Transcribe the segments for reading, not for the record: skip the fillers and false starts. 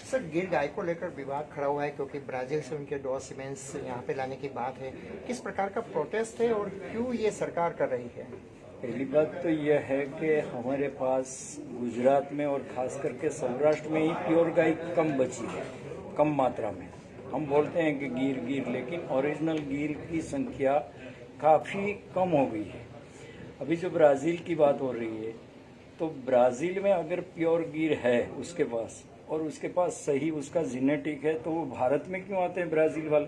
Sir, गिर गाय को लेकर विवाद खड़ा हुआ है क्योंकि ब्राजील से उनके डॉ सीमेंस यहाँ पे लाने की बात है। किस प्रकार का प्रोटेस्ट है और क्यों ये सरकार कर रही है? पहली बात तो यह है कि हमारे पास गुजरात में और खास करके सौराष्ट्र में ही प्योर गाय कम बची है, कम मात्रा में। हम बोलते हैं कि गिर, लेकिन ओरिजिनल गिर की संख्या काफ़ी कम हो गई है। अभी जो ब्राज़ील की बात हो रही है, तो ब्राज़ील में अगर प्योर गिर है उसके पास और उसके पास सही उसका जेनेटिक है, तो वो भारत में क्यों आते हैं ब्राज़ील वाले?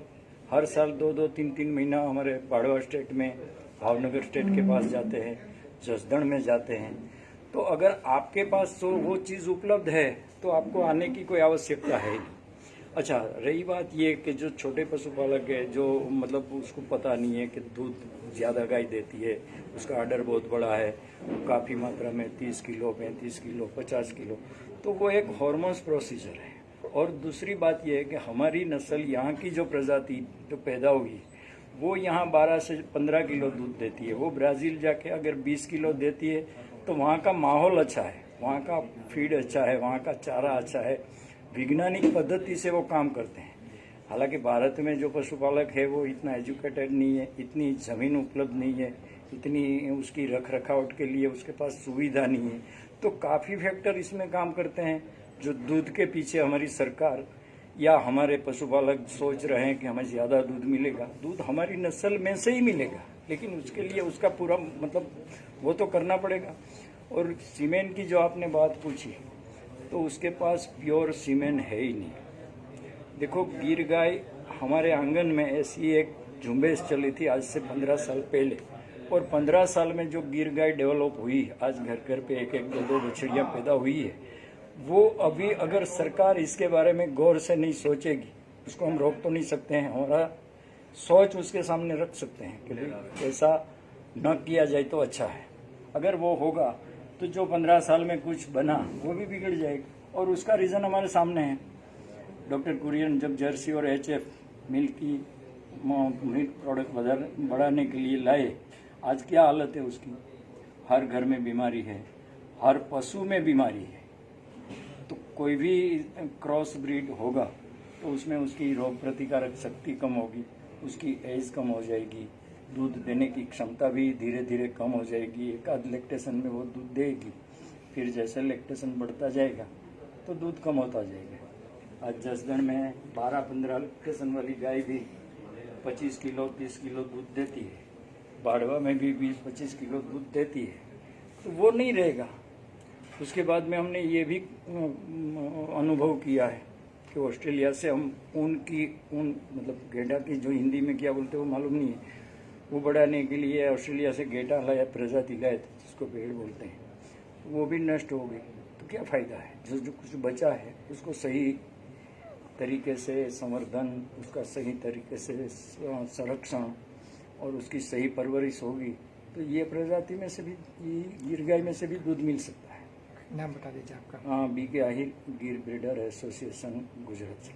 हर साल 2-2, 3-3 महीना हमारे बाड़वा स्टेट में, भावनगर स्टेट के पास जाते हैं, जसदण में जाते हैं। तो अगर आपके पास तो वो चीज़ उपलब्ध है तो आपको आने की कोई आवश्यकता है नहीं। अच्छा, रही बात ये कि जो छोटे पशुपालक है, जो मतलब उसको पता नहीं है कि दूध ज़्यादा गाय देती है, उसका आर्डर बहुत बड़ा है, काफ़ी मात्रा में 30 किलो, 35 किलो, 50 किलो, तो वो एक हॉर्मोन्स प्रोसीजर है। और दूसरी बात यह है कि हमारी नस्ल, यहाँ की जो प्रजाति जो पैदा हुई, वो यहाँ 12 से 15 किलो दूध देती है। वो ब्राज़ील जाके अगर 20 किलो देती है तो वहाँ का माहौल अच्छा है, वहाँ का फीड अच्छा है, वहाँ का चारा अच्छा है, वैज्ञानिक पद्धति से वो काम करते हैं। हालांकि भारत में जो पशुपालक है वो इतना एजुकेटेड नहीं है, इतनी ज़मीन उपलब्ध नहीं है, इतनी उसकी रख रखावट के लिए उसके पास सुविधा नहीं है। तो काफ़ी फैक्टर इसमें काम करते हैं जो दूध के पीछे हमारी सरकार या हमारे पशुपालक सोच रहे हैं कि हमें ज़्यादा दूध मिलेगा। दूध हमारी नस्ल में से ही मिलेगा, लेकिन उसके लिए उसका पूरा मतलब वो तो करना पड़ेगा। और सीमेंट की जो आपने बात पूछी, तो उसके पास प्योर सीमेंट है ही नहीं। देखो, गिर गाय हमारे आंगन में ऐसी एक झुंबेश चली थी आज से 15 साल पहले, और 15 साल में जो गिर गाय डेवलप हुई, आज घर घर पे 1-1, 2-2 बछड़ियाँ पैदा हुई है, वो अभी अगर सरकार इसके बारे में गौर से नहीं सोचेगी, उसको हम रोक तो नहीं सकते हैं, हमारा सोच उसके सामने रख सकते हैं कि भाई ऐसा न किया जाए तो अच्छा है। अगर वो होगा तो जो 15 साल में कुछ बना वो भी बिगड़ जाएगा। और उसका रीज़न हमारे सामने है। डॉक्टर कुरियन जब जर्सी और HF मिल्क की मिल्क प्रोडक्ट बढ़ाने के लिए लाए, आज क्या हालत है उसकी? हर घर में बीमारी है, हर पशु में बीमारी है। तो कोई भी क्रॉस ब्रीड होगा तो उसमें उसकी रोग प्रतिकारक शक्ति कम होगी, उसकी एज कम हो जाएगी, दूध देने की क्षमता भी धीरे धीरे कम हो जाएगी। एक आध लैक्टेशन में वो दूध देगी, फिर जैसे लैक्टेशन बढ़ता जाएगा तो दूध कम होता जाएगा। आज जसदण में 12-15 लैक्टेशन वाली गाय भी 25 किलो 30 किलो दूध देती है, बाड़वा में भी 20-25 किलो दूध देती है, तो वो नहीं रहेगा। उसके बाद में हमने ये भी अनुभव किया है कि ऑस्ट्रेलिया से हम ऊन मतलब गेंडा की जो हिंदी में क्या बोलते हैं वो मालूम नहीं है, वो बढ़ाने के लिए ऑस्ट्रेलिया से गेंडा लाया, प्रजाति लाए थे जिसको भेड़ बोलते हैं, तो वो भी नष्ट हो गई। तो क्या फ़ायदा है? जो कुछ बचा है उसको सही तरीके से संवर्धन, उसका सही तरीके से संरक्षण और उसकी सही परवरिश होगी तो ये प्रजाति में से भी, ये गिर गाय में से भी दूध मिल सकता है। नाम बता दीजिए आपका। BK आहिर, गिर ब्रीडर एसोसिएशन, गुजरात से।